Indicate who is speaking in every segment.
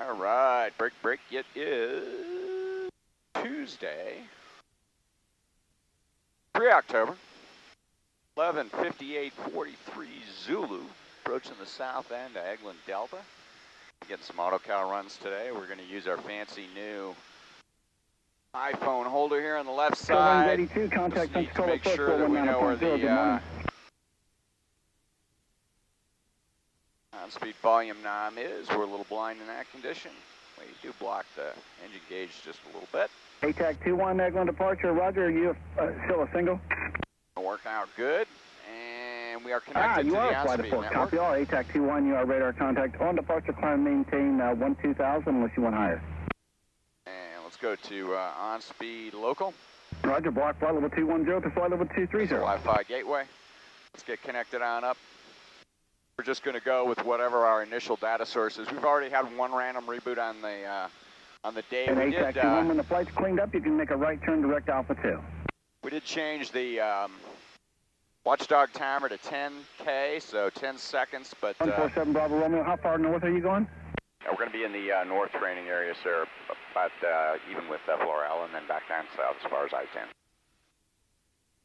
Speaker 1: All right, break. It is Tuesday, 3 October, 11:58:43 Zulu, approaching the south end of Eglin Delta. Getting some autocal runs today. We're going to use our fancy new iPhone holder here on the left side.
Speaker 2: 82, contact
Speaker 1: Just need to make sure that we know where the on-speed volume knob is. We're a little blind in that condition. We do block the engine gauge just a little bit.
Speaker 2: ATAC 21, Eglin departure. Roger, are you still a single?
Speaker 1: Working out good, and we are connected to the on-speed network.
Speaker 2: Copy all. ATAC 21, you are radar contact. On departure, climb maintain 12000 unless you want higher.
Speaker 1: And let's go to on-speed local.
Speaker 2: Roger, block flight level 210 to flight level 230.
Speaker 1: Wi-Fi gateway. Let's get connected on up. We're just going to go with whatever our initial data source is. We've already had one random reboot on the day
Speaker 2: and
Speaker 1: we
Speaker 2: did. And when the flight's cleaned up, you can make a right turn direct Alpha 2.
Speaker 1: We did change the watchdog timer to 10K, so 10 seconds. But
Speaker 2: 147 Bravo Romeo. How far north are you going?
Speaker 1: We're going to be in the north training area, sir, about even with Floral, and then back down south as far as I-10.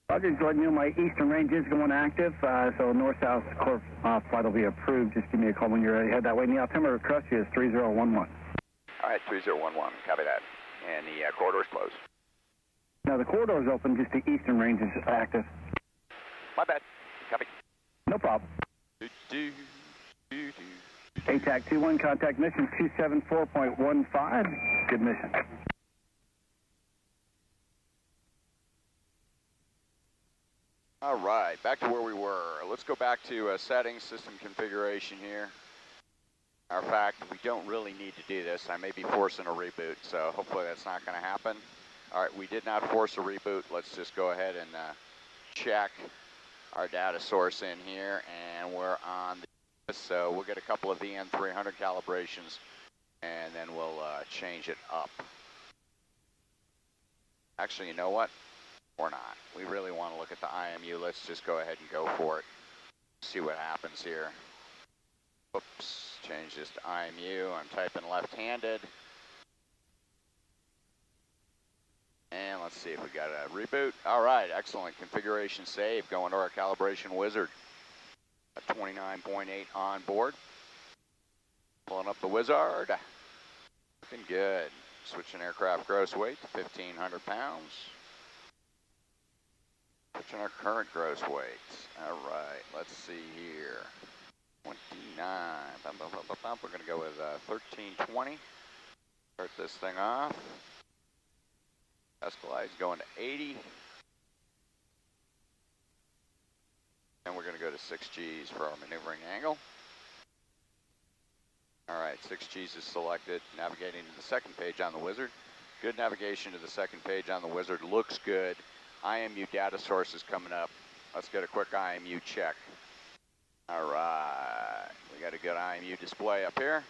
Speaker 2: Roger, just letting you know my eastern range is going active, so north-south course flight will be approved. Just give me a call when you're ready to head that way. And the altimeter request is 3011.
Speaker 1: All right, 3011, copy that. And the corridor is closed.
Speaker 2: No, the corridor is open, just the eastern range is active.
Speaker 1: My bad, copy.
Speaker 2: No problem. ATAC 21, contact mission 274.15. Good mission.
Speaker 1: All right, back to where we were. Let's go back to settings, system configuration here. Matter of fact, we don't really need to do this. I may be forcing a reboot, so hopefully that's not going to happen. All right, we did not force a reboot. Let's just go ahead and check our data source in here, and we're on the, so we'll get a couple of VN300 calibrations, and then we'll change it up. Actually, you know what? Or not. We really want to look at the IMU. Let's just go ahead and go for it. See what happens here. Oops, change this to IMU. I'm typing left-handed. And let's see if we got a reboot. All right, excellent. Configuration save. Going to our calibration wizard. A 29.8 on board. Pulling up the wizard. Looking good. Switching aircraft gross weight to 1,500 pounds. Switching our current gross weight. All right, let's see here. 29. We're going to go with 1320. Start this thing off. Escalide's going to 80. And we're going to go to 6 Gs for our maneuvering angle. All right, 6 Gs is selected. Navigating to the second page on the wizard. Good navigation to the second page on the wizard. Looks good. IMU data source is coming up. Let's get a quick IMU check. All right, we got a good IMU display up here.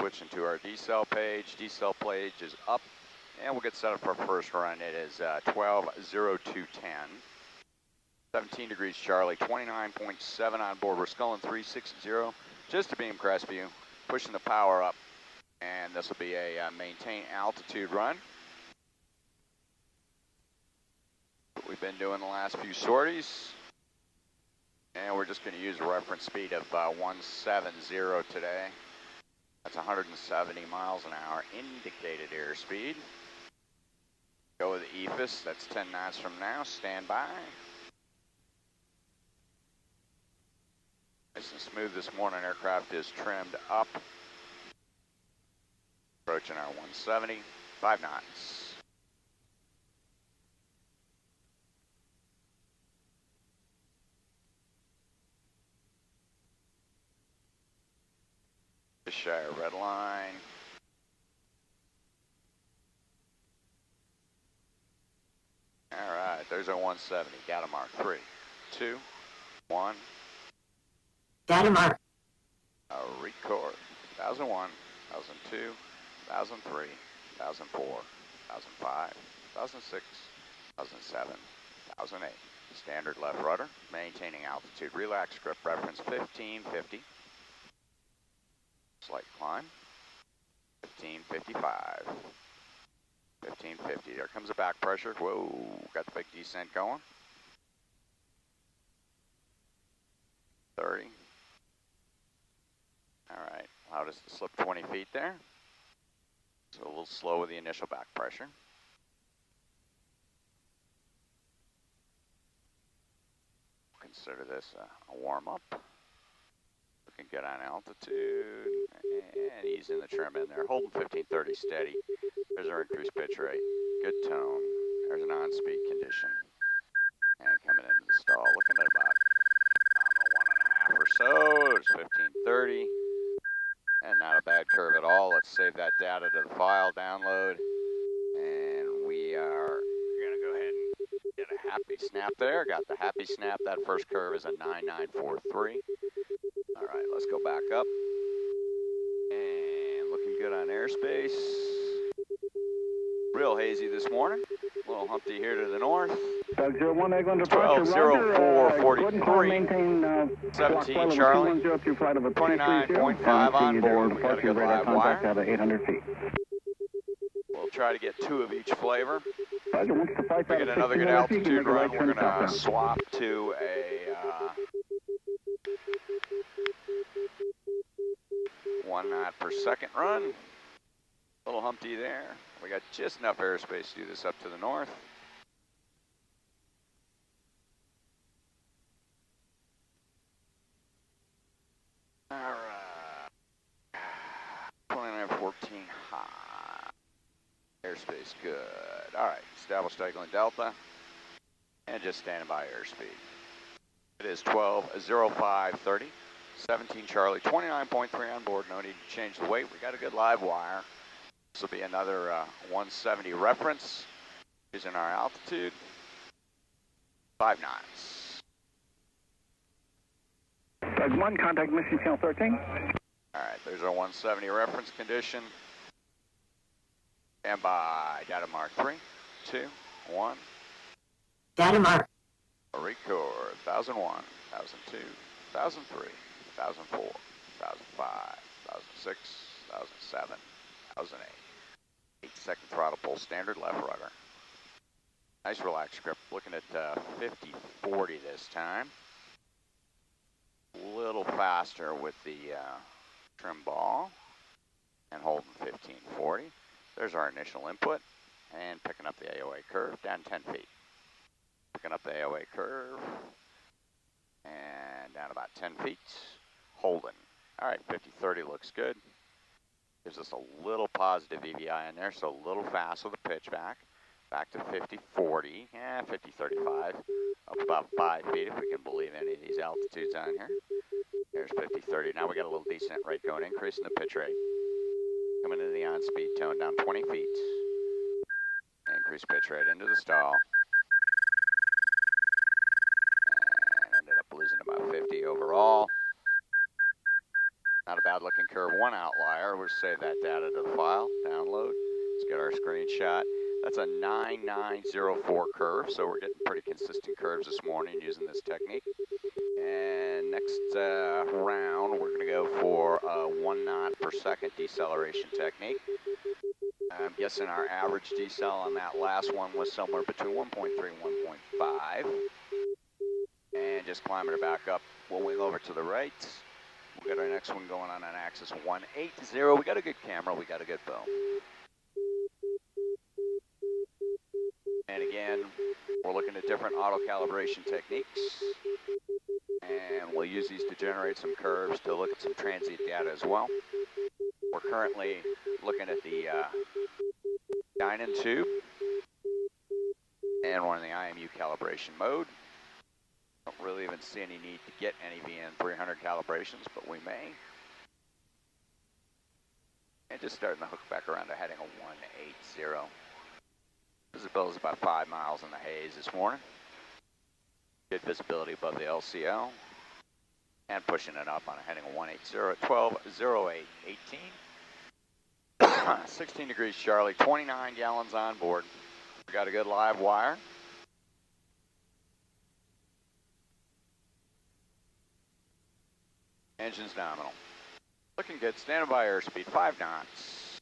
Speaker 1: Switching to our decel page. Decel page is up, and we'll get set up for our first run. It is 12:02:10. 17 degrees Charlie, 29.7 on board. We're sculling 360 just to beam Crestview, pushing the power up, and this will be a maintain altitude run. We've been doing the last few sorties, and we're just going to use a reference speed of 170 today. That's 170 miles an hour indicated airspeed. Go with the EFIS, that's 10 knots from now, stand by. Nice and smooth this morning, aircraft is trimmed up. Approaching our 170, 5 knots. Shire red line. All right, there's our 170. Data mark. 3, 2, 1.
Speaker 3: Data mark.
Speaker 1: Record. 2001, 2002, 2003, 2004, 2005, 2006, 2007, 2008. Standard left rudder. Maintaining altitude. Relax script reference 1550. Slight climb. 1555. 1550. There comes a back pressure. Whoa, got the big descent going. 30. All right, allowed us to slip 20 feet there. So a little slow with the initial back pressure. Consider this a warm-up. Looking good on altitude, and ease in the trim in there. Holding 1530 steady. There's our increased pitch rate. Good tone. There's an on-speed condition. And coming into the stall, looking at about nominal 1.5 or so. It's 1530. And not a bad curve at all. Let's save that data to the file, download. And we are going to go ahead and get a happy snap there. Got the happy snap. That first curve is a 9943. All right, let's go back up. And looking good on airspace. Real hazy this morning. A little humpty here to the north.
Speaker 2: Doug 01, egg under
Speaker 1: 120443. 17 Charlie. 29.5 on board. We got a good live wire.
Speaker 2: Out of 800 feet.
Speaker 1: We'll try to get 2 of each flavor.
Speaker 2: Roger, once the flight's
Speaker 1: We
Speaker 2: out
Speaker 1: get
Speaker 2: of
Speaker 1: another good
Speaker 2: 1600 feet,
Speaker 1: altitude
Speaker 2: make a right
Speaker 1: run. We're
Speaker 2: turn
Speaker 1: going to
Speaker 2: southbound.
Speaker 1: swap to a 1 knot per second run. Little humpty there. We got just enough airspace to do this up to the north. All right. 2914 high. Airspace good. All right. Established Eglin Delta. And just standing by airspeed. It is 12:05:30. 17 Charlie. 29.3 on board. No need to change the weight. We got a good live wire. This will be another 170 reference. Using our altitude. 5 knots.
Speaker 2: Doug 1, contact mission channel 13.
Speaker 1: All right, there's our 170 reference condition. And by data mark 3, 2, 1.
Speaker 3: Data mark.
Speaker 1: Record 1001, 1002, 1003, 1004, 1005, 1006, 1007, 1008. 8-second throttle pull, standard left rudder. Nice relaxed grip. Looking at 50-40 this time. A little faster with the trim ball. And holding 1540. There's our initial input. And picking up the AOA curve down 10 feet. Picking up the AOA curve. And down about 10 feet. Holding. All right, 50-30 looks good. Gives us a little positive EVI in there, so a little fast with the pitch back. Back to 50-40, 50-35. Up about 5 feet if we can believe any of these altitudes on here. There's 50-30. Now we got a little descent rate going, increasing the pitch rate. Coming into the on-speed tone, down 20 feet. Increase pitch rate into the stall. And ended up losing about 50 overall. Not a bad looking curve, 1 outlier. We'll save that data to the file, download. Let's get our screenshot. That's a 9904 curve, so we're getting pretty consistent curves this morning using this technique. And next round, we're gonna go for a 1 knot per second deceleration technique. I'm guessing our average decel on that last one was somewhere between 1.3 and 1.5. And just climbing it back up, we'll wing over to the right. We got our next one going on axis 180. We got a good camera, we got a good bow. And again, we're looking at different auto calibration techniques. And we'll use these to generate some curves to look at some transient data as well. We're currently looking at the Dynon tube. And we're in the IMU calibration mode. Don't really even see any need to get any VN 300 calibrations, but we may. And just starting to hook back around to heading a 180. Visibility is about 5 miles in the haze this morning. Good visibility above the LCL. And pushing it up on a heading of 180 at 12:08:18. 16 degrees Charlie, 29 gallons on board. We got a good live wire. Engine's nominal. Looking good, standing by airspeed, 5 knots.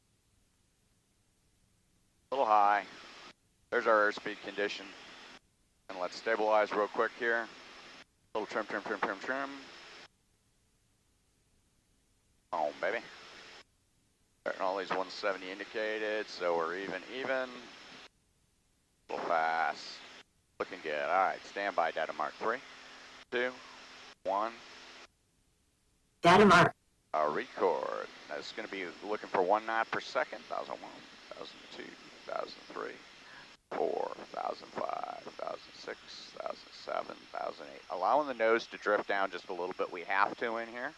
Speaker 1: A little high. There's our airspeed condition. And let's stabilize real quick here. A little trim, trim, trim, trim, trim. Oh, baby. Starting all these 170 indicated, so we're even. A little fast. Looking good. All right, stand by, data mark. 3, 2, 1.
Speaker 3: Data mark.
Speaker 1: Record. That's going to be looking for 1 knot per second. 1001, 1002, 1003, 4, 1005, 1006, 1007, 1008. Allowing the nose to drift down just a little bit. We have to in here.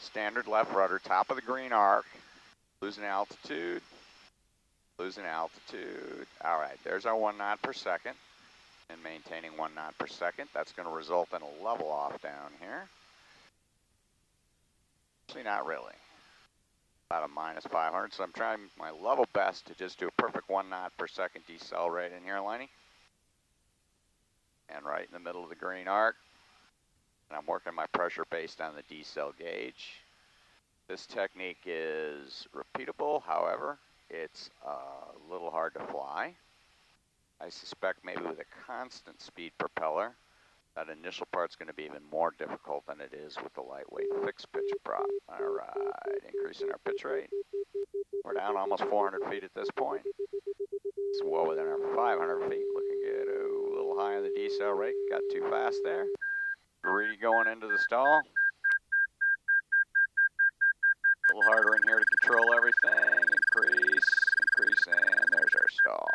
Speaker 1: Standard left rudder, top of the green arc. Losing altitude. Losing altitude. All right, there's our 1 knot per second. And maintaining 1 knot per second. That's going to result in a level off down here. Actually, not really. About a minus 500, so I'm trying my level best to just do a perfect 1 knot per second decelerate in here, Lenny. And right in the middle of the green arc. And I'm working my pressure based on the decel gauge. This technique is repeatable, however, it's a little hard to fly. I suspect maybe with a constant speed propeller, that initial part's going to be even more difficult than it is with the lightweight fixed pitch prop. All right, increasing our pitch rate. We're down almost 400 feet at this point. It's well within our 500 feet, looking good. Oh, a little high on the decel rate, got too fast there. Greedy going into the stall. A little harder in here to control everything. Increase, and there's our stall.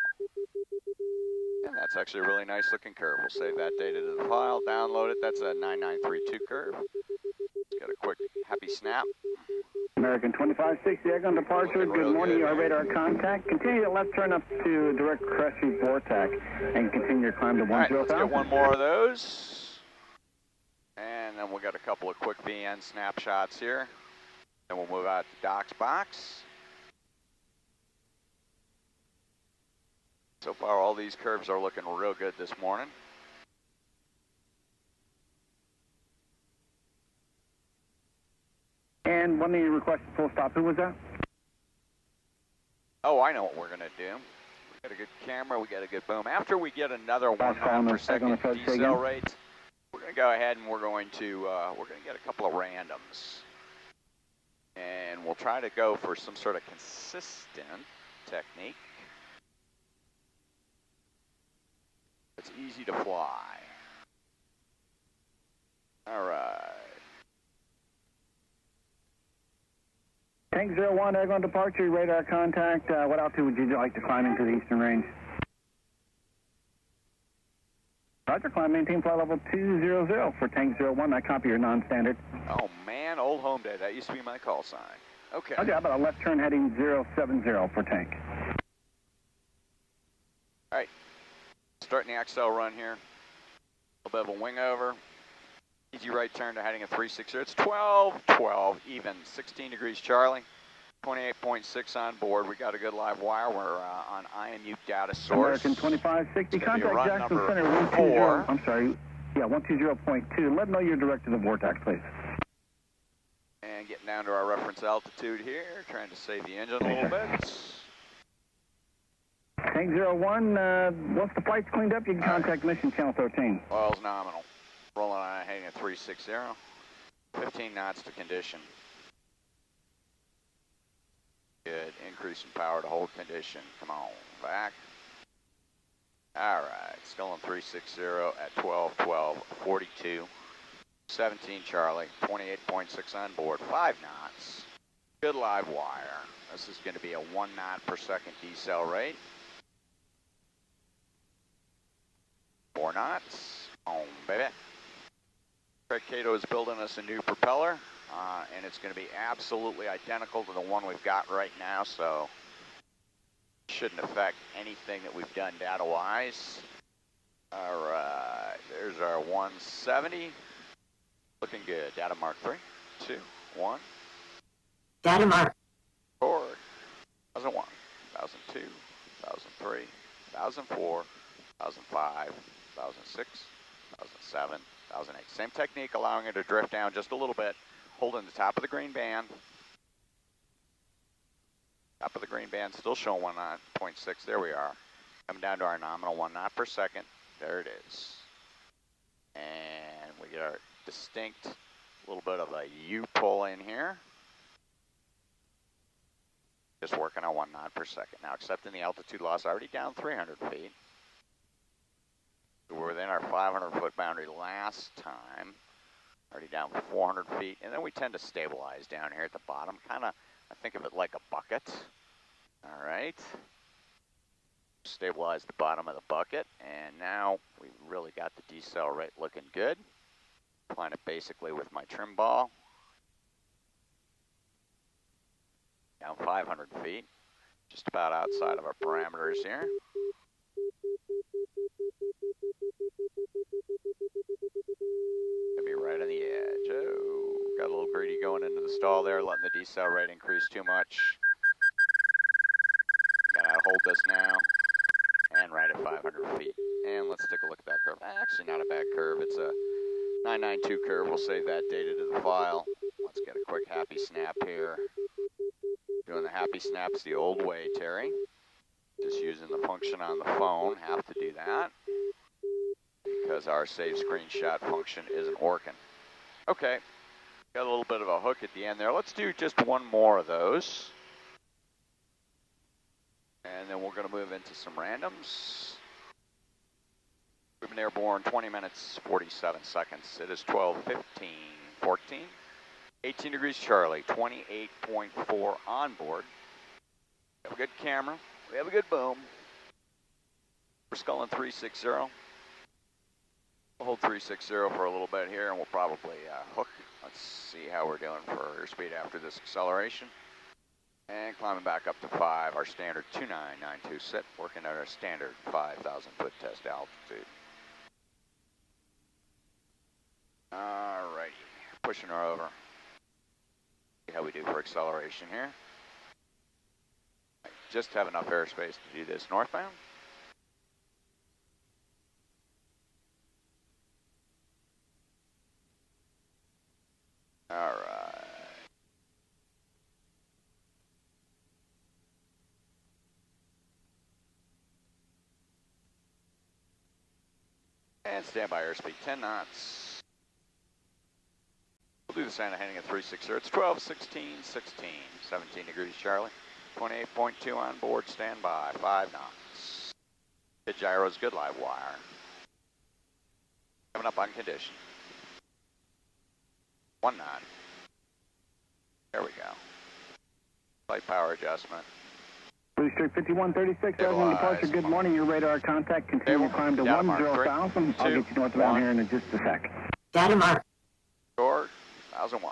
Speaker 1: And that's actually a really nice looking curve. We'll save that data to the file, download it. That's a 9932 curve. Let's get a quick happy snap.
Speaker 2: American 2560, egg on departure. Good morning, your radar contact. Continue the left turn up to direct Crescent Vortex and continue your climb to 10,000.
Speaker 1: All right, let's get one more of those. And then we'll get a couple of quick VN snapshots here. Then we'll move out to Doc's box. So far, all these curves are looking real good this morning.
Speaker 2: And when you requested full stop, who was that?
Speaker 1: Oh, I know what we're going to do. We got a good camera, we got a good boom. After we get another 1 knot per second decel rate, we're going to go ahead and we're going to get a couple of randoms. And we'll try to go for some sort of consistent technique. It's easy to fly. All right.
Speaker 2: Tank 01, egg on departure, radar contact. What altitude would you like to climb into the eastern range? Roger, climb, maintain flight level 200 for Tank 01. I copy your non-standard.
Speaker 1: Oh man, old home day. That used to be my call sign. Okay.
Speaker 2: Okay, how about a left turn heading 070 for Tank?
Speaker 1: All right. Starting the Excel run here. A little bit of a wing over. Easy right turn to heading at 360. It's 12 even. 16 degrees Charlie. 28.6 on board. We got a good live wire. We're on IMU data source.
Speaker 2: American 2560. Contact
Speaker 1: run
Speaker 2: Jackson
Speaker 1: number
Speaker 2: Center 120.
Speaker 1: 4.
Speaker 2: I'm sorry. Yeah, 120.2. Let them know you're direct to the vortex, please.
Speaker 1: And getting down to our reference altitude here. Trying to save the engine a little bit.
Speaker 2: Tank 01, once the flight's cleaned up, you can contact Mission Channel 13.
Speaker 1: Oil's nominal. Rolling on heading at 360. 15 knots to condition. Good. Increase in power to hold condition. Come on. Back. All right. Still on 360 at 12:42. 17 Charlie. 28.6 on board. 5 knots. Good live wire. This is going to be a 1 knot per second decel rate. 4 knots. On, baby. Craig Cato is building us a new propeller, and it's going to be absolutely identical to the one we've got right now, so shouldn't affect anything that we've done data-wise. All right, there's our 170. Looking good. Data mark 3, 2, 1.
Speaker 3: Data mark.
Speaker 1: Forward. 1001, 1002, 1003, 1004, 1005, 1006, 2007, 2008. Same technique, allowing it to drift down just a little bit, holding the top of the green band. Top of the green band, still showing 1.6. There we are. Coming down to our nominal 1 knot per second. There it is. And we get our distinct little bit of a U-pull in here. Just working on 1 knot per second. Now accepting the altitude loss, already down 300 feet. We were within our 500-foot boundary last time. Already down 400 feet. And then we tend to stabilize down here at the bottom. Kind of, I think of it like a bucket. All right. Stabilize the bottom of the bucket. And now we really got the decel rate looking good. Applying it basically with my trim ball. Down 500 feet. Just about outside of our parameters here. Gonna be right on the edge. Oh, got a little greedy going into the stall there, letting the decel rate increase too much. Gotta hold this now. And right at 500 feet. And let's take a look at that curve. Actually, not a bad curve. It's a 992 curve. We'll save that data to the file. Let's get a quick happy snap here. Doing the happy snaps the old way, Terry. Just using the function on the phone. Have to do that because our save screenshot function isn't working. Okay, got a little bit of a hook at the end there. Let's do just one more of those. And then we're going to move into some randoms. We've been airborne 20 minutes, 47 seconds. It is 12:15, 14. 18 degrees Charlie, 28.4 on board. We have a good camera. We have a good boom. We're sculling 360. We'll hold 360 for a little bit here, and we'll probably hook. Let's see how we're doing for airspeed after this acceleration. And climbing back up to 5, our standard 2992 sit, working at our standard 5,000 foot test altitude. Alrighty, pushing her over. See how we do for acceleration here. Just have enough airspace to do this northbound. All right. And standby airspeed 10 knots. We'll do the Santa heading at 360. It's 12, 16, 16, 17 degrees Charlie. 28.2 on board, standby, 5 knots. Good gyros, good live wire. Coming up on condition. 1 knot. There we go. Slight power adjustment.
Speaker 2: Blue Streak 5136, Airborne departure, good morning. Your radar contact, continue climb to 10,000. I'll get you northbound here in just a sec.
Speaker 3: Data mark.
Speaker 1: Short, 1001,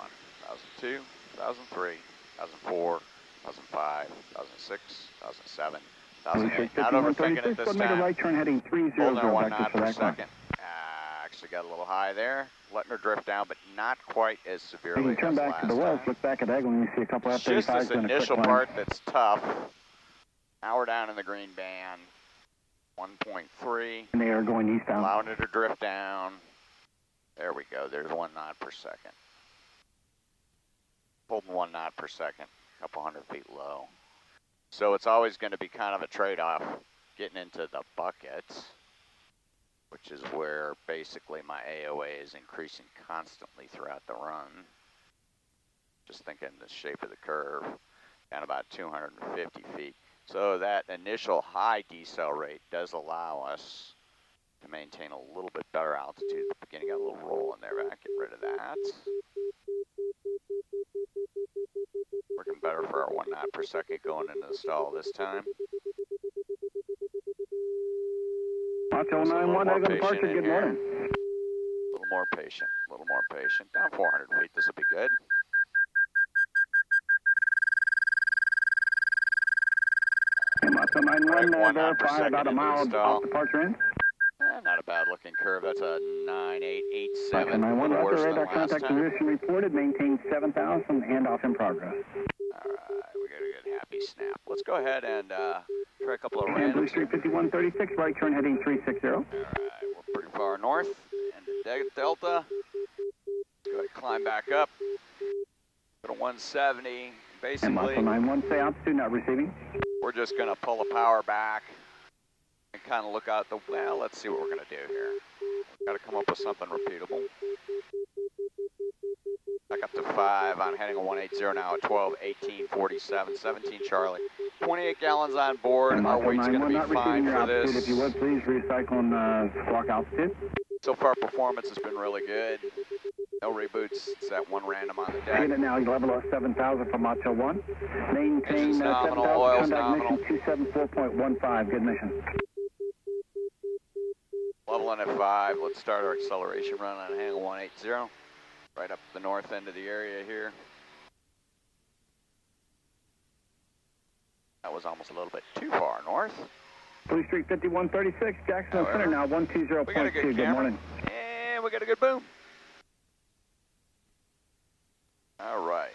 Speaker 1: 1002, 1003, 1004, 2005, 2006, 2007, 2008. Not overthinking it this time.
Speaker 2: Make a right turn heading 30.
Speaker 1: Holding her 1 knot per second. Actually got a little high there. Letting her drift down, but not quite as severely as
Speaker 2: turn back to the west, look back at Egg when you see a couple of
Speaker 1: F-35s. Just this initial part that's tough. Now we're down in the green band. 1.3.
Speaker 2: And they are going eastbound.
Speaker 1: Allowing it to drift down. There we go. There's 1 knot per second. Holding 1 knot per second. A couple hundred feet low. So it's always going to be kind of a trade-off getting into the buckets, which is where basically my AOA is increasing constantly throughout the run. Just thinking the shape of the curve, down about 250 feet. So that initial high decel rate does allow us to maintain a little bit better altitude at the beginning. Got a little roll in there, but I get rid of that. Working better for our 1 knot per second going into the stall this time.
Speaker 2: Macho 91, Egg departure, good morning.
Speaker 1: A little more patient, a little more patient. Down 400 feet, this will be good.
Speaker 2: Macho 91, verify about a mile off departure end.
Speaker 1: Not a bad looking curve. That's a 9887.
Speaker 2: Macho 91, radar contact position reported. Maintain 7,000, handoff in progress.
Speaker 1: All right, we got a good happy snap. Let's go ahead and try a couple of randoms.
Speaker 2: Blue Streak 5136, right turn heading 360.
Speaker 1: All right, we're pretty far north into Delta. Let's go ahead and climb back up. Go to 170,
Speaker 2: And Muscle
Speaker 1: basically,
Speaker 2: 91, say altitude not receiving.
Speaker 1: we're just going to pull the power back and kind of look out the, well, let's see what we're going to do here. Got to come up with something repeatable. Back up to 5 on heading on 180 now at 12, 18, 47, 17 Charlie. 28 gallons on board.
Speaker 2: And
Speaker 1: Our
Speaker 2: Muscle
Speaker 1: weight's going to
Speaker 2: 91,
Speaker 1: be
Speaker 2: not
Speaker 1: fine
Speaker 2: receiving your
Speaker 1: for
Speaker 2: altitude.
Speaker 1: this.
Speaker 2: If you would, please recycle and squawk altitude.
Speaker 1: So far, performance has been really good. No reboots. It's that one random on the deck.
Speaker 2: Unit now, level of 7,000 from Macho 1. Maintain
Speaker 1: Engine's
Speaker 2: 7,000,
Speaker 1: nominal, oil's
Speaker 2: contact
Speaker 1: nominal.
Speaker 2: mission 274.15. Good mission.
Speaker 1: Leveling at 5. Let's start our acceleration run on heading 180. Right up the north end of the area here. That was almost a little bit too far north.
Speaker 2: Police Street 5136, Jackson Center now, 120.2.
Speaker 1: We got a good
Speaker 2: Good
Speaker 1: camera.
Speaker 2: morning.
Speaker 1: And we got a good boom. All right.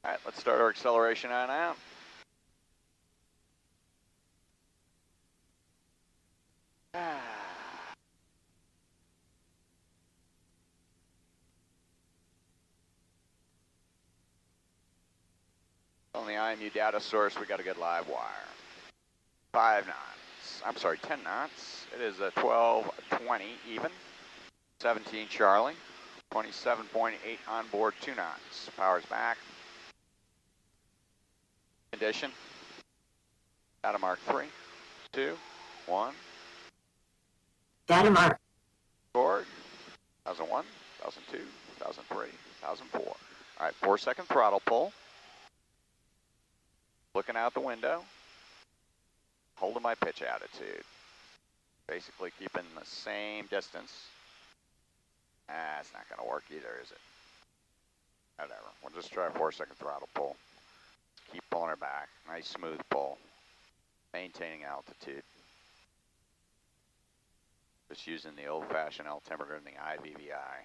Speaker 1: All right, let's start our acceleration on out. On the IMU data source, we got a good live wire. 5 knots. I'm sorry, 10 knots. It is a 12:20 even. 17 Charlie. 27.8 on board, 2 knots. Power's back. Condition. Data mark 3, 2, 1.
Speaker 3: Data mark.
Speaker 1: Board. 1001, 1002, 1003, 1004. All right, 4-second throttle pull. Looking out the window. Holding my pitch attitude. Basically keeping the same distance. It's not going to work either, is it? Whatever. We'll just try a 4-second throttle pull. Keep pulling her back. Nice smooth pull. Maintaining altitude. Just using the old-fashioned altimeter and the IVVI.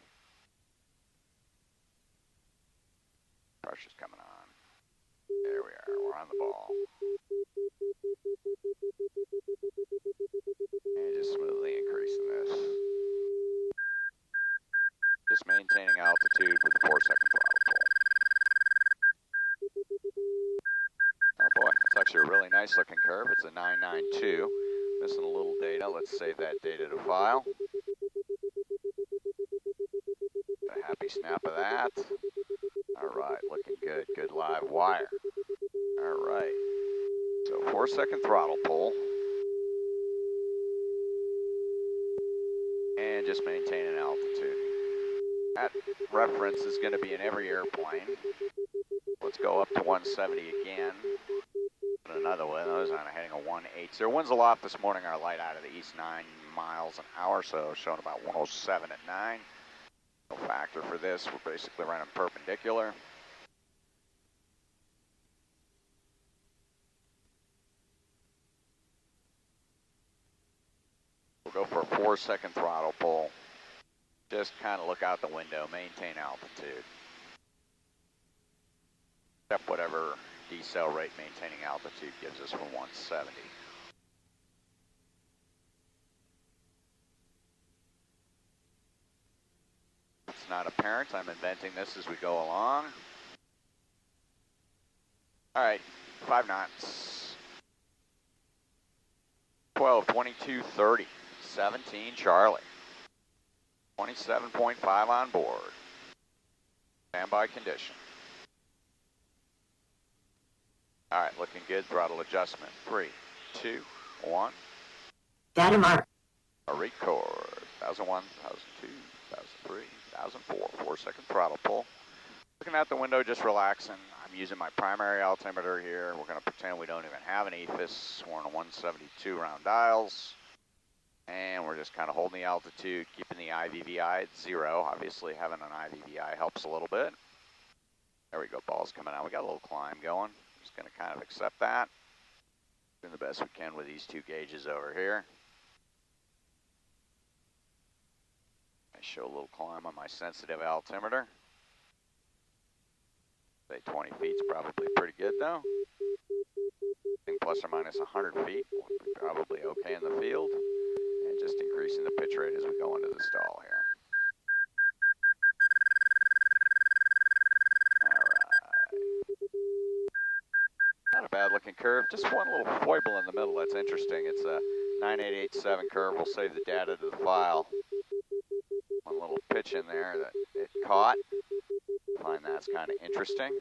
Speaker 1: Pressure's coming on. There we are. We're on the ball. And just smoothly increasing this. Just maintaining altitude with the 4-second throttle pull. Oh boy, that's actually a really nice looking curve. It's a 992. Missing a little data. Let's save that data to file. A happy snap of that. All right, looking good. Good live wire. All right. So 4-second throttle pull. And just maintaining altitude. That reference is going to be in every airplane. Let's go up to 170 again. And another one, those on a heading of 180. Winds aloft this morning are light out of the east, 9 miles an hour, so showing about 107 at 9. No factor for this. We're basically running perpendicular. We'll go for a 4-second throttle pull. Just kind of look out the window, maintain altitude. Except whatever decel rate maintaining altitude gives us from 170. It's not apparent. I'm inventing this as we go along. All right, 5 knots. 12, 22, 30, 17 Charlie. 27.5 on board. Standby condition. All right, looking good. Throttle adjustment. 3, 2, 1.
Speaker 3: Data mark.
Speaker 1: A record. 1001, 1002, 1003, 1004. 4-second throttle pull. Looking out the window, just relaxing. I'm using my primary altimeter here. We're going to pretend we don't even have an EFIS. We're on a 172 round dials. And we're just kind of holding the altitude, keeping the IVVI at 0. Obviously, having an IVVI helps a little bit. There we go, ball's coming out. We got a little climb going. Just going to kind of accept that. Doing the best we can with these 2 gauges over here. I show a little climb on my sensitive altimeter. Say 20 feet's probably pretty good though. I think plus or minus 100 feet would be probably okay in the field. And just increasing the pitch rate as we go into the stall here. bad looking curve. Just one little foible in the middle that's interesting. It's a 9887 curve. We'll save the data to the file. One little pitch in there that it caught. Find that's kind of interesting.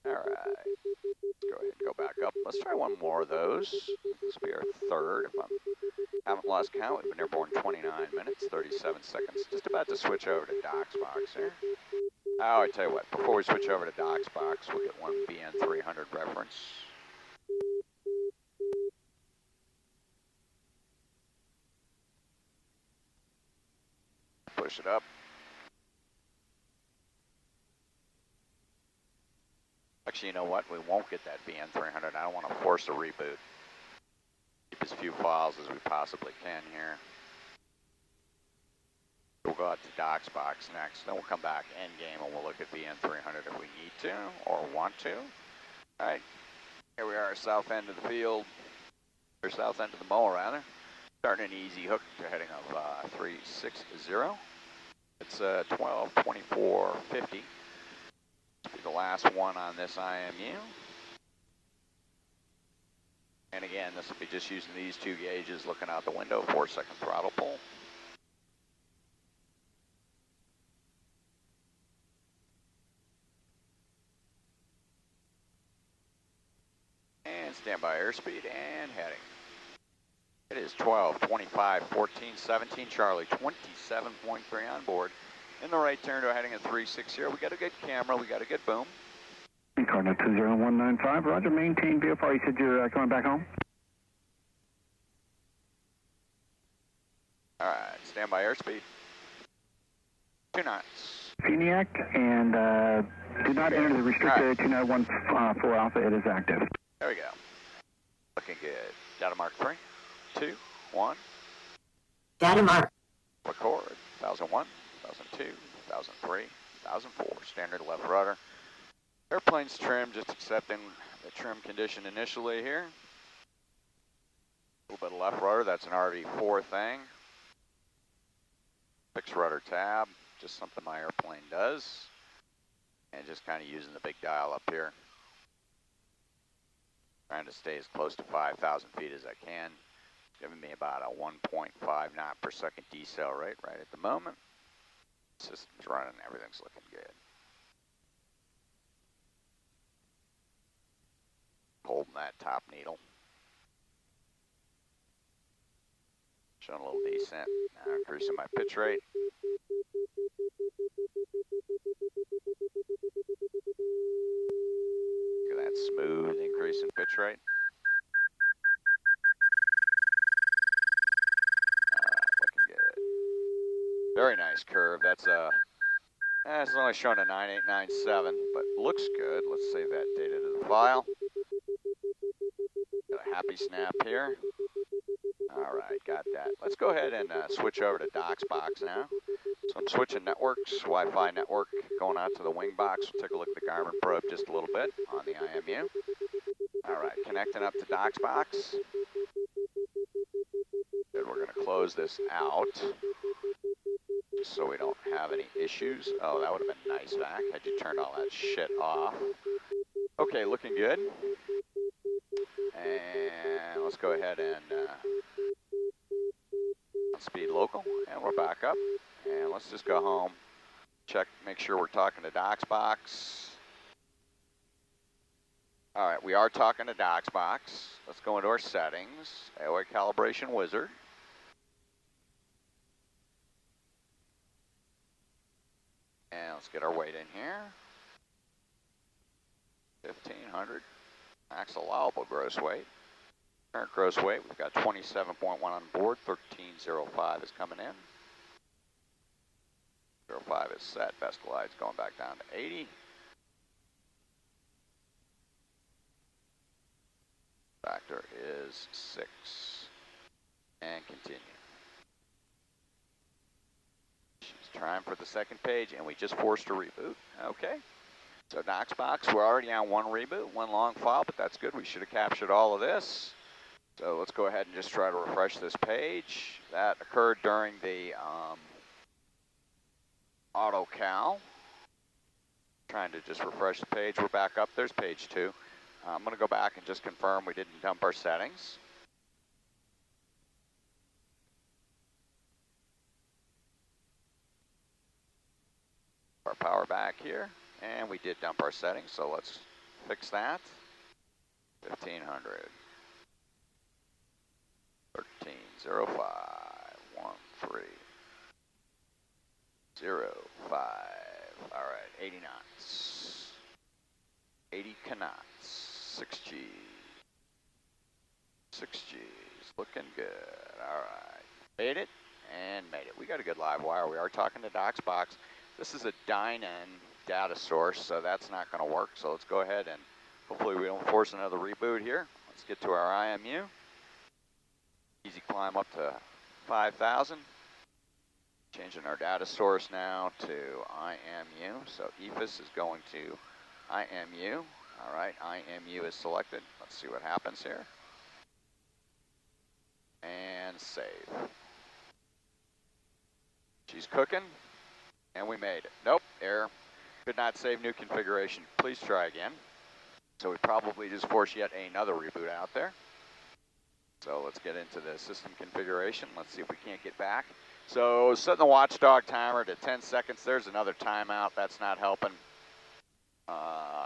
Speaker 1: All right, let's go ahead and go back up. Let's try one more of those. This will be our third. If I haven't lost count, we've been airborne 29 minutes, 37 seconds. Just about to switch over to DocsBox here. Oh, I tell you what, before we switch over to DocsBox, we'll get one BN300 reference. Push it up. Actually, you know what? We won't get that BN300. I don't want to force a reboot. Keep as few files as we possibly can here. We'll go out to DocsBox next. Then we'll come back endgame and we'll look at BN300 if we need to or want to. All right. Here we are, south end of the field, or south end of the mole rather. Starting an easy hook to heading of 360. It's 12:24:50. This will be the last one on this IMU. And again, this will be just using these two gauges, looking out the window, 4-second throttle pull. And standby airspeed and heading. It is 12:25:14:17. Charlie, 27.3 on board. In the right turn to heading at 360. We got a good camera. We got a good boom.
Speaker 2: Cardinal 20195. Roger, maintain VFR. You said you're coming back home?
Speaker 1: All right, standby airspeed. 2 knots.
Speaker 2: Feniac, and do not enter the restricted 2914 Alpha. It is active.
Speaker 1: There we go. Looking good. Data mark 3, 2, 1.
Speaker 3: Data mark.
Speaker 1: Record. 1001, 1002, 1003, 1004. Standard left rudder. Airplane's trim, just accepting the trim condition initially here. A little bit of left rudder, that's an RV4 thing. Fixed rudder tab, just something my airplane does. And just kind of using the big dial up here. Trying to stay as close to 5,000 feet as I can. Giving me about a 1.5 knot per second decel rate right at the moment. System's running, everything's looking good. Holding that top needle. Showing a little descent. Now increasing my pitch rate. Look at that smooth increase in pitch rate. Alright, looking good. Very nice curve. That's it's only showing a 9897, but looks good. Let's save that data to the file. Got a happy snap here. All right, got that. Let's go ahead and switch over to DocsBox now. So I'm switching networks, Wi-Fi network, going out to the wing box. We'll take a look at the Garmin probe just a little bit on the IMU. All right, connecting up to DocsBox. Good, we're gonna close this out so we don't have any issues. Oh, that would have been nice, Vac, had you turned all that shit off. Okay, looking good. And let's go ahead and speed local, and we're back up. And let's just go home, check, make sure we're talking to DocsBox. All right, we are talking to DocsBox. Let's go into our settings, AOA calibration wizard. And let's get our weight in here. 1,500, max allowable gross weight. Current gross weight, we've got 27.1 on board, 1305 is coming in. 05 is set, best glide's going back down to 80. Factor is 6. And continue. She's trying for the second page, and we just forced a reboot. Okay. So DocsBox, we're already on one reboot, one long file, but that's good. We should have captured all of this. So let's go ahead and just try to refresh this page. That occurred during the auto cal. Trying to just refresh the page. We're back up. There's page 2. I'm going to go back and just confirm we didn't dump our settings. Our power back here, and we did dump our settings, so let's fix that. 1500. 1305 1305. All right, 80 knots. 80 knots. 6G. 6G's looking good. All right, made it and made it. We got a good live wire. We are talking to DocsBox. This is a Dynon data source, so that's not going to work. So let's go ahead and hopefully we don't force another reboot here. Let's get to our IMU. Easy climb up to 5,000. Changing our data source now to IMU. So EFIS is going to IMU. All right, IMU is selected. Let's see what happens here. And save. She's cooking, and we made it. Nope, error. Could not save new configuration. Please try again. So we probably just forced yet another reboot out there. So let's get into the system configuration. Let's see if we can't get back. So setting the watchdog timer to 10 seconds. There's another timeout. That's not helping.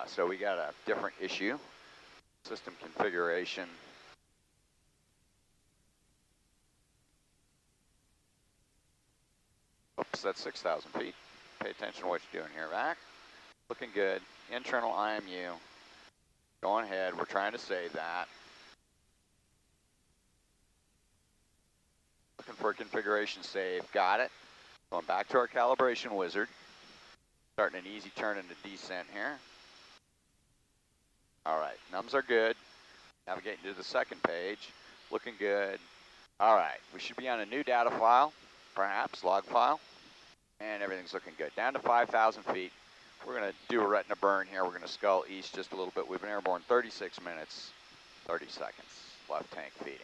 Speaker 1: So we got a different issue. System configuration. Oops, that's 6,000 feet. Pay attention to what you're doing here. Back. Looking good. Internal IMU. Going ahead. We're trying to save that. Looking for a configuration save. Got it. Going back to our calibration wizard. Starting an easy turn into descent here. All right. Numbs are good. Navigating to the second page. Looking good. All right. We should be on a new data file. Perhaps log file. And everything's looking good. Down to 5,000 feet. We're going to do a retina burn here. We're going to scull east just a little bit. We've been airborne 36 minutes, 30 seconds. Left tank feeding.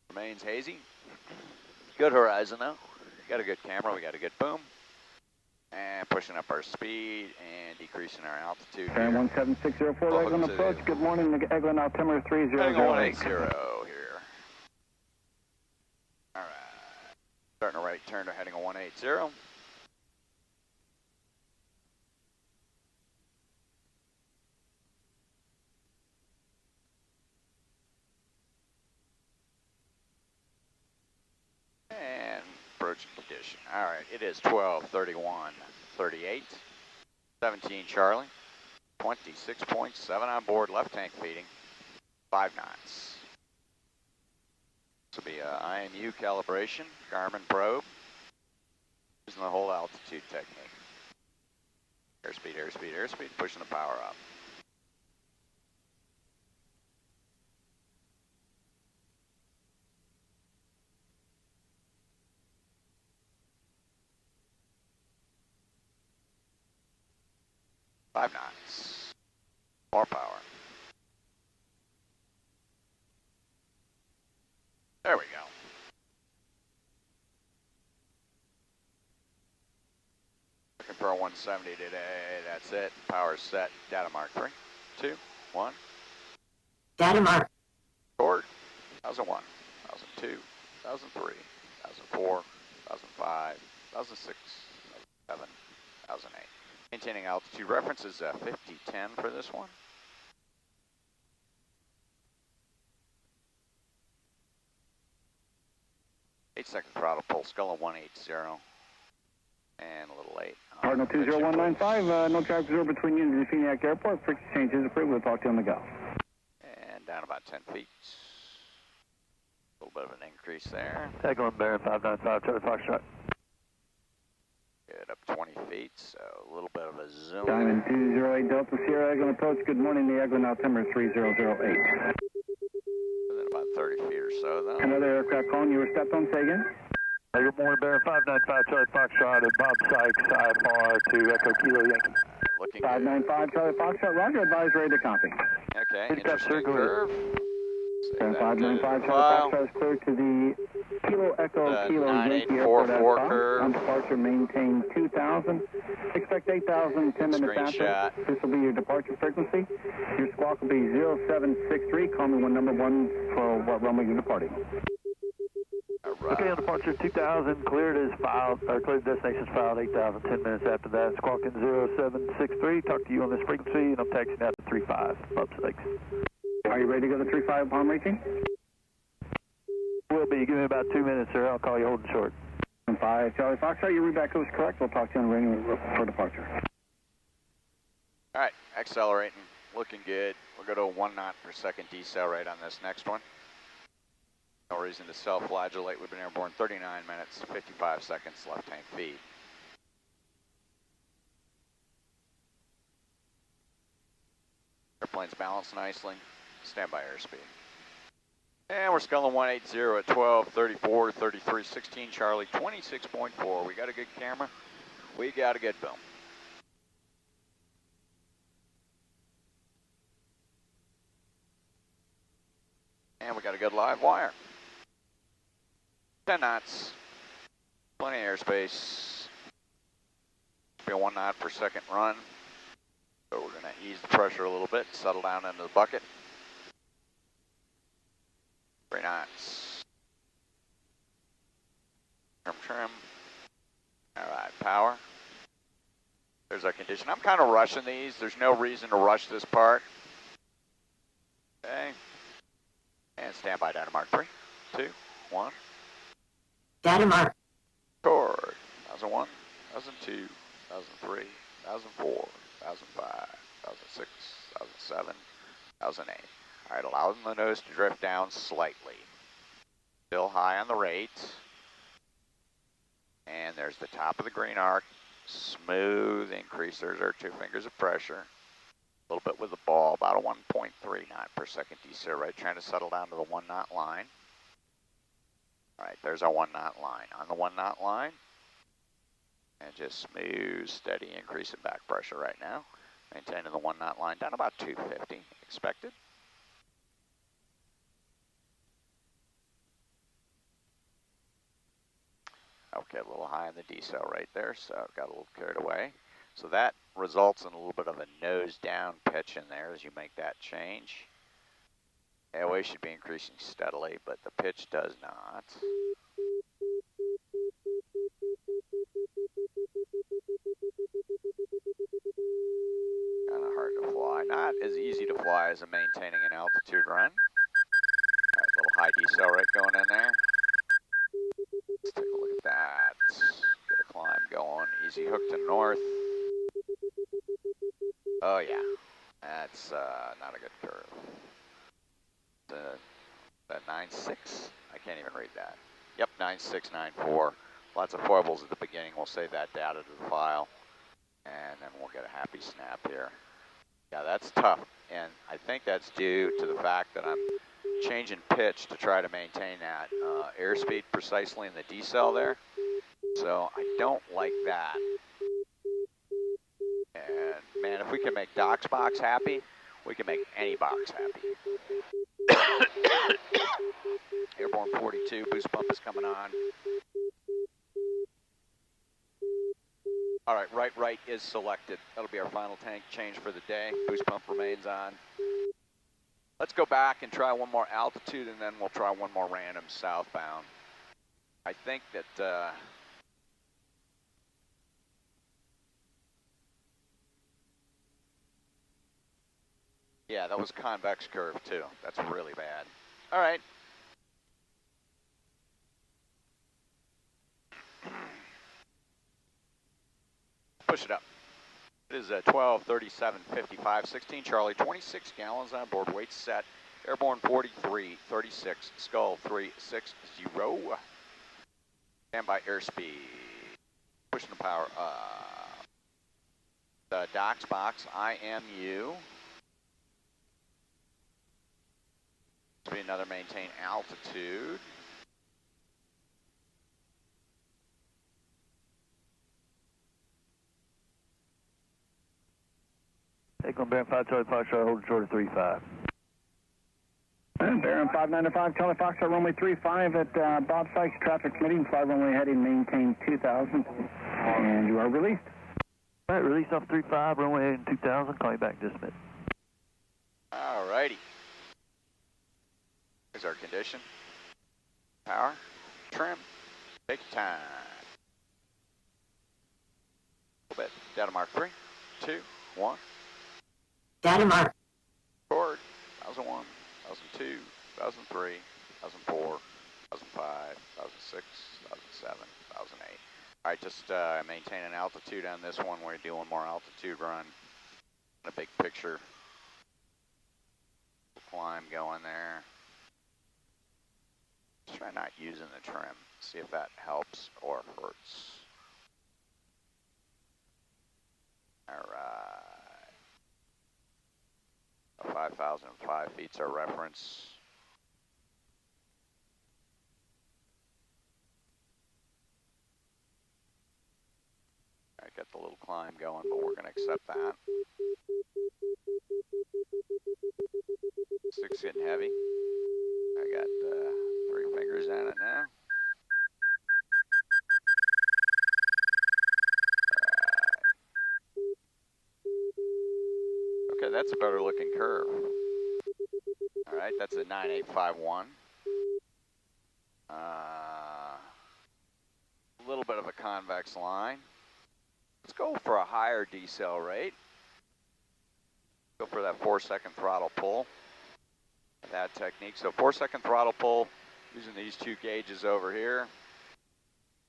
Speaker 1: Remains hazy. Good horizon though. Got a good camera. We got a good boom. And pushing up our speed and decreasing our altitude.
Speaker 2: 17604, Eglin approach. Good morning, Eglin altimeter 3008.
Speaker 1: Heading 180 here. All right. Starting a right turn to heading a 180. And approaching condition. All right, it is 12:31:38. 17 Charlie. 26.7 on board. Left tank feeding. 5 knots. This will be a IMU calibration. Garmin probe. Using the whole altitude technique. Airspeed, airspeed, airspeed. Pushing the power up. Five knots. More power. There we go. Looking for a 170 today. That's it. Power's set. Data mark 3, 2, 1.
Speaker 3: Data mark.
Speaker 1: Record. 1001, 1002, 1003, 1004, 1005, 1006, 1007, 1008. Maintaining altitude reference is 5010 for this one. Eight-second throttle pull, skull at 180, and a little late.
Speaker 2: Cardinal 20195, no traffic zero between you and the Phoenix Airport. Frequency change is approved. We'll talk to you on the go.
Speaker 1: And down about 10 feet. A little bit of an increase there.
Speaker 4: Eglin Baron 595, Charlie Foxtrot.
Speaker 1: Good, up 20 feet, so a little bit of a zoom.
Speaker 2: Diamond 208 Delta Sierra, Eglin approach. Good morning, the Eglin altimeter 3008.
Speaker 1: And then about 30 feet or so, though.
Speaker 2: Another aircraft calling. You were stepped on. Say again.
Speaker 4: Good morning, Baron 595, Charlie Foxtrot at Bob Sykes, IFR to Echo Kilo Yankee.
Speaker 1: Looking
Speaker 2: 595
Speaker 1: good.
Speaker 2: Charlie Foxtrot, roger, advise ready to copy.
Speaker 1: Okay,
Speaker 4: Head
Speaker 1: interesting
Speaker 4: sir, go
Speaker 1: curve. Save that
Speaker 2: 595
Speaker 1: to
Speaker 2: Charlie
Speaker 1: file.
Speaker 2: Foxtrot is clear to the Kilo Echo Kilo Yankee Airport
Speaker 1: 9844
Speaker 2: at
Speaker 1: curve.
Speaker 2: On departure, maintain 2,000. Expect 8,000 10 minutes
Speaker 1: Screenshot.
Speaker 2: after. This will be your departure frequency. Your squawk will be 0763. Call me when number 1 for what runway you're departing.
Speaker 1: Right.
Speaker 4: Okay, on departure 2000, cleared is filed, or cleared destination's filed 8,000, 10 minutes after that. Squawking 0763, talk to you on this frequency, and I'm taxiing out to 35, Bub Sykes.
Speaker 2: Are you ready to go to 35 upon reaching?
Speaker 4: Will be, give me about 2 minutes, sir, I'll call you holding short.
Speaker 2: 5 Charlie Foxtrot, your read back was correct. We'll talk to you on the ring for departure.
Speaker 1: All right, accelerating, looking good. We'll go to a 1 knot per second decel rate on this next one. No reason to self-flagellate. We've been airborne 39 minutes, 55 seconds, left tank feed. Airplane's balanced nicely. Standby airspeed. And we're sculling 180 at 12, 34, 33, 16, Charlie, 26.4. We got a good camera. We got a good film. And we got a good live wire. 10 knots. Plenty of airspace. Be a 1 knot per second run. So we're going to ease the pressure a little bit, settle down into the bucket. 3 knots. Trim. All right, power. There's our condition. I'm kind of rushing these. There's no reason to rush this part. Okay. And standby data mark 3, 2, 1.
Speaker 3: Data mark.
Speaker 1: Record. 1001, 1002, 1003, 1004, 1005, 1006, 1007, 1008. All right, allowing the nose to drift down slightly. Still high on the rate. And there's the top of the green arc. Smooth increase. There's our 2 fingers of pressure. A little bit with the ball, about a 1.3 knot per second decel rate, trying to settle down to the 1 knot line. All right, there's our 1 knot line. On the 1 knot line, and just smooth, steady increase in back pressure right now. Maintaining the 1 knot line down about 250, expected. Okay, a little high on the decel rate there, so got a little carried away. So that results in a little bit of a nose down pitch in there as you make that change. Airway should be increasing steadily, but the pitch does not. Kind of hard to fly. Not as easy to fly as a maintaining an altitude run. All right, little high decel rate going in there. Let's take a look at that. Get a climb going. Easy hook to north. Oh yeah, that's not a good curve. That 9.6? I can't even read that. Yep, 9.694. Lots of foibles at the beginning. We'll save that data to the file, and then we'll get a happy snap here. Yeah, that's tough, and I think that's due to the fact that I'm changing pitch to try to maintain that airspeed precisely in the decel there. So I don't like that. And man, if we can make Doc's box happy, we can make any box happy. Airborne 42, boost pump is coming on. All right, right is selected. That'll be our final tank change for the day. Boost pump remains on. Let's go back and try one more altitude, and then we'll try one more random southbound. I think that yeah, that was convex curve too. That's really bad. All right. Push it up. It is 12, 37, 55, 16 Charlie, 26 gallons on board, weight set, airborne 43, 36, skull 360. Standby airspeed. Pushing the power up. The Doc's box, IMU. This will be another maintain altitude.
Speaker 4: Take on bearing 5 Charlie Foxtrot, hold short of 35.
Speaker 2: Baron 595, Charlie Fox at runway 35 at Bob Sykes Traffic Committee, fly runway heading, maintain 2000, and you are released.
Speaker 4: All right, release off 35, runway heading 2000, call you back in just a minute.
Speaker 1: All righty. Here's our condition. Power, trim, take your time. A little bit. Data mark 3, 2, 1.
Speaker 3: Data mark.
Speaker 1: Record. 1001, 2002, 2003, 2004, 2005, 2006, 2007, 2008. All right, just maintain an altitude on this one. We're doing more altitude run. A big picture. Climb going there. Try not using the trim. See if that helps or hurts. All right. 5,005 feet's our reference. All right, got the little climb going, but we're going to accept that. Stick's getting heavy. I got 3 fingers on it now. Okay, that's a better looking curve. All right, that's a 9851. A little bit of a convex line. Let's go for a higher decel rate. Go for that 4-second throttle pull. That technique. So 4-second throttle pull using these 2 gauges over here.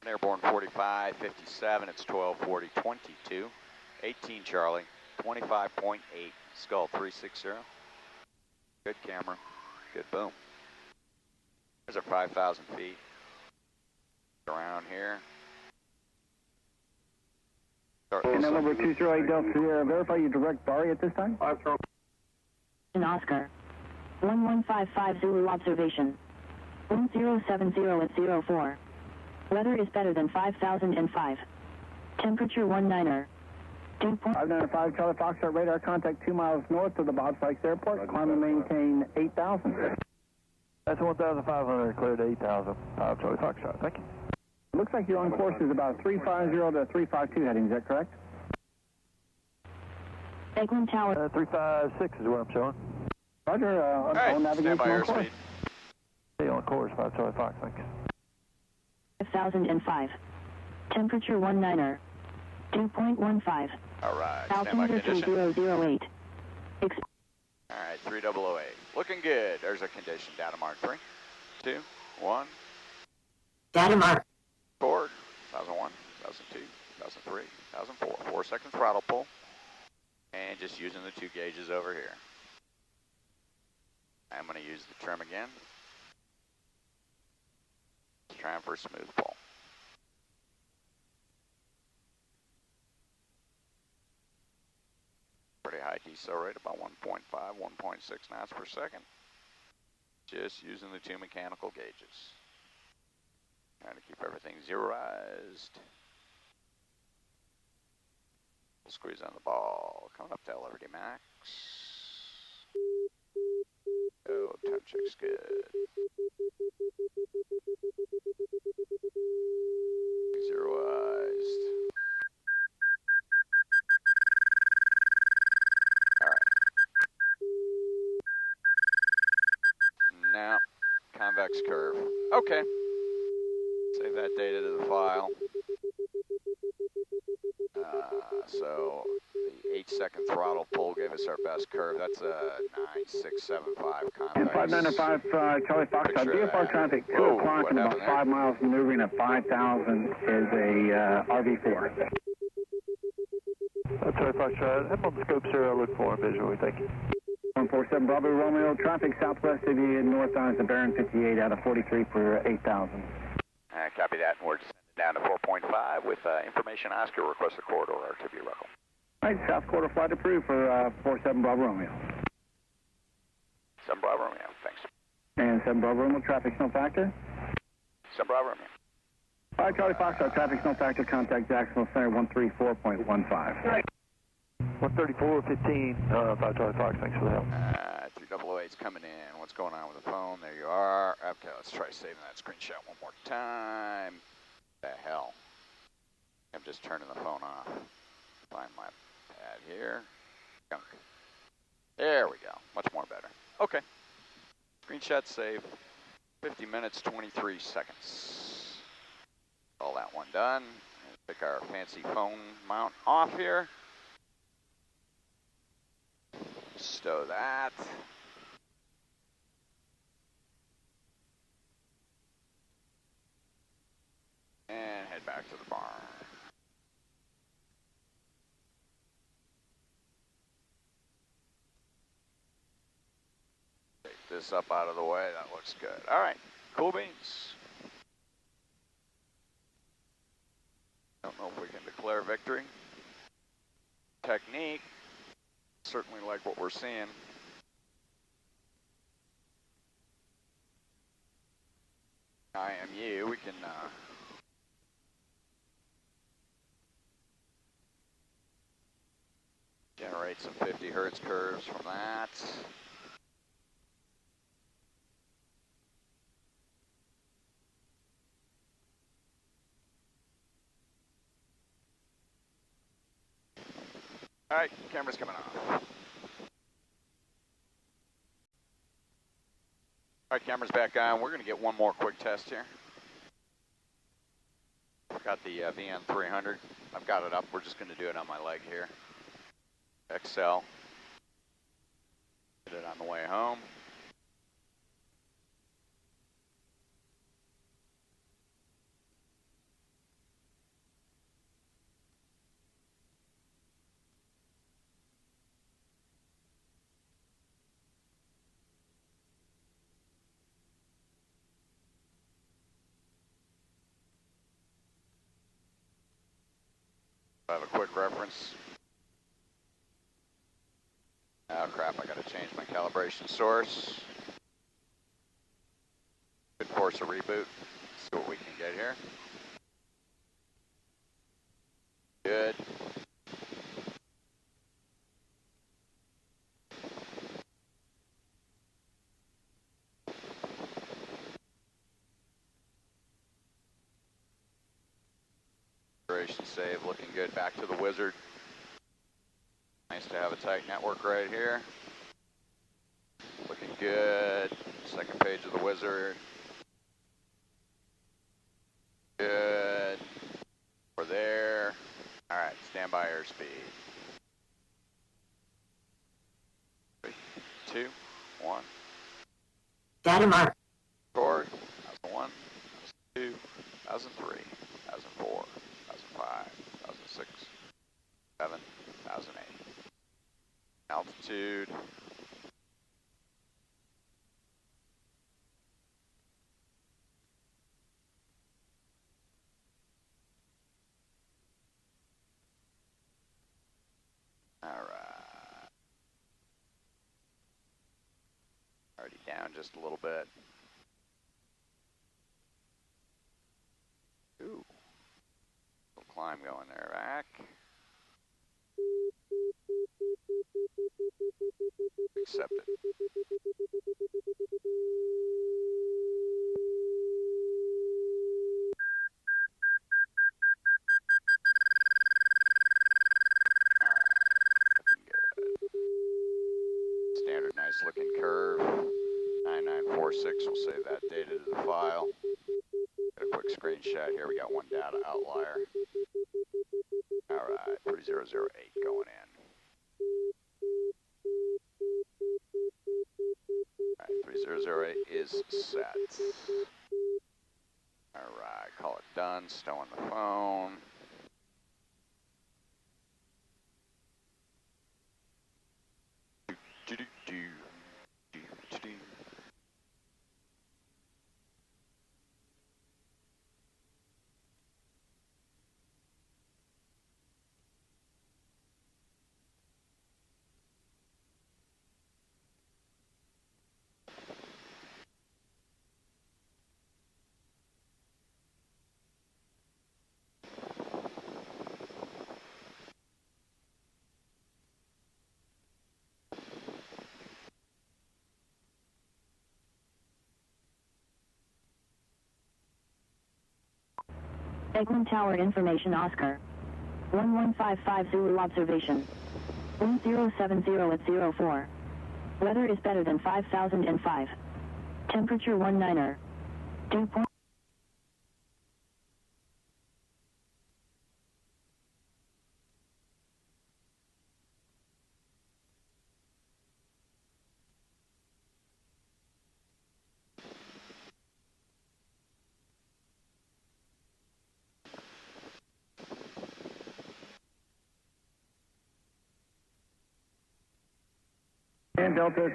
Speaker 1: Airborne 45, 57, it's 1240, 22, 18 Charlie, 25.8, Skull 360. Good camera, good boom. There's our 5,000 feet. Around here.
Speaker 2: And then number 208 Delta Sierra, verify your direct bari at this time?
Speaker 5: In Oscar. 1155 Zulu observation. 1070 at 04. Weather is better than 5005. Temperature 19er.
Speaker 2: 595 Charlie Foxtrot radar contact 2 miles north of the Bob Sykes Airport. Climb and maintain 8,000.
Speaker 4: That's 1,500, cleared 8,000. Charlie Foxtrot, thank you.
Speaker 2: Looks like you're on course is about 350 to 352 heading, is that correct?
Speaker 5: Egland Tower.
Speaker 4: 356 is what I'm showing.
Speaker 2: Roger,
Speaker 1: on navigation
Speaker 2: stand by
Speaker 1: on course.
Speaker 4: Stay on course, 5 Charlie Fox, thank you.
Speaker 5: 5005. Temperature 19er. 2.15.
Speaker 1: All right,
Speaker 5: Altimeter 3008.
Speaker 1: All right, 3008. Looking good. There's our condition. Data mark 3, 2, 1.
Speaker 3: Data mark.
Speaker 1: Record. 2001, 2002, 2003, 2004. 4-second throttle pull. And just using the 2 gauges over here. I'm going to use the trim again. Trying for a smooth pull. Pretty high decel rate, about 1.5, 1.6 knots per second. Just using the 2 mechanical gauges. Trying to keep everything zeroized. We'll squeeze on the ball. Coming up to liberty max. Oh, time check's good. Zeroized. All right. Now, convex curve. Okay. Save that data to the file. So the 8-second throttle pull gave us our best curve. That's a 9675 convex.
Speaker 2: 595 Charlie Fox, DFR traffic 2 o'clock and about 5 miles maneuvering at 5,000 is a RV4.
Speaker 4: Charlie Fox, I'm on the scope, sir. I'll look for him visually. Thank you.
Speaker 2: 147 Bravo Romeo, traffic southwest of you and north on the Baron 58 out of 43 for 8,000.
Speaker 1: Copy that. We're descending down to 4.5 with information Oscar. Request a corridor RTB level.
Speaker 2: All right, south quarter flight approved for 47 Bravo Romeo.
Speaker 1: 7 Bravo Romeo, thanks.
Speaker 2: And 7 Bravo Romeo, traffic no factor.
Speaker 1: 7 Bravo Romeo.
Speaker 2: All right, Charlie Fox, our traffic no factor, contact Jacksonville Center 134.15.
Speaker 4: 134.15, 5 Charlie Fox, thanks for the help.
Speaker 1: 3008. rates coming in. What's going on with the phone? There you are. Okay, let's try saving that screenshot one more time. The hell? I'm just turning the phone off. Find my pad here. Gunk. There we go. Much more better. Okay. Screenshot save. 50 minutes, 23 seconds. All that one done. Pick our fancy phone mount off here. Stow that. And head back to the barn. Take this up out of the way, that looks good. All right, cool beans. Don't know if we can declare victory. Technique, certainly like what we're seeing. IMU, we can generate some 50 hertz curves from that. All right, camera's coming off. All right, camera's back on. We're going to get one more quick test here. I've got the VN300. I've got it up. We're just going to do it on my leg here. XL. Get it on the way home. I have a quick reference. Oh crap, I gotta change my calibration source. Could force a reboot. See what we can get here. Good. Calibration save, looking good. Back to the wizard. Nice to have a tight network right here. Looking good. Second page of the wizard. Good. We're there. All right, stand by airspeed. 3, 2, 1.
Speaker 3: Data mark.
Speaker 1: Record. 1001, 1002, 1003, 1004, 1005, 1006, 7, 1008. Altitude. All right. Already down just a little bit. Ooh. Little climb going there, back. Accept it. Standard nice looking curve. 9946, we'll save that data to the file. Get a quick screenshot here. We got one data outlier. All right, 3008 going in. All right, 3008 is set. All right, call it done. Stowing the phone.
Speaker 5: Egmont Tower information Oscar. 1155 Zulu observation. Wind 070 at 04. Weather is better than 5005. Temperature 19er. Dew point.
Speaker 2: And Delta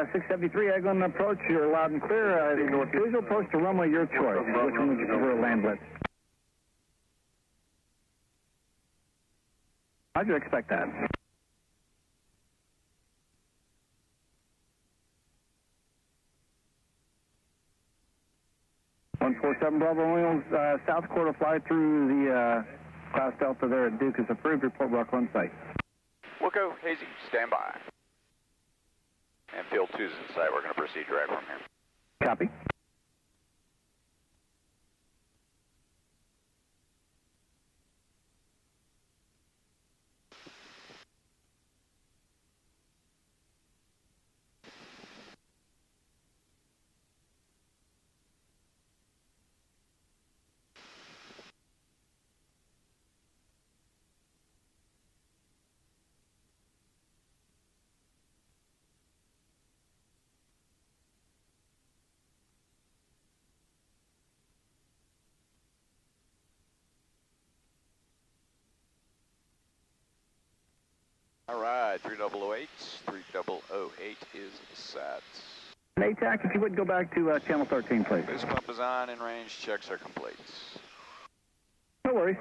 Speaker 2: 673, Eglin approach, you're loud and clear. Visual approach to runway, your choice. Which one would you prefer, land blitz? How'd you expect that? (147) Bravo Royals, south quarter fly through the Class Delta there at Duke is approved. Report Rockland site.
Speaker 1: Wilco, Hazy, stand by. And field 2's in sight. We're going to proceed direct from here.
Speaker 2: Copy.
Speaker 1: All right, 3008. 3008 is set.
Speaker 2: ATAC, if you would go back to channel 13, please.
Speaker 1: Boost pump is on, in range, checks are complete.
Speaker 2: No worries.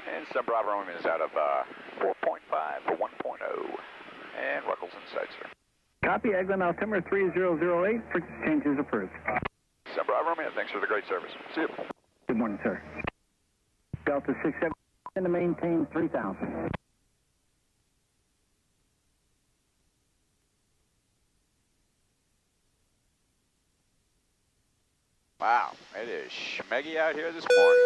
Speaker 1: And Sun Bravo Roman is out of 4.5 for 1.0. And Ruckles in sight, sir.
Speaker 2: Copy, Eglin, altimeter 3008. Frequency change is approved.
Speaker 1: Sun Bravo Roman, thanks for the great service. See you.
Speaker 2: Good morning, sir. Delta 67 to maintain 3000.
Speaker 1: Wow, it is schmeggy out here this morning.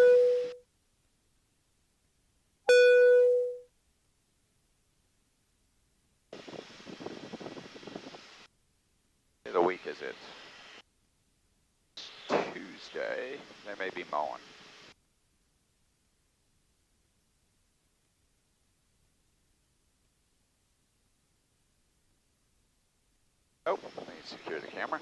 Speaker 1: The week is it? Tuesday. They may be mowing. Oh, let me secure the camera.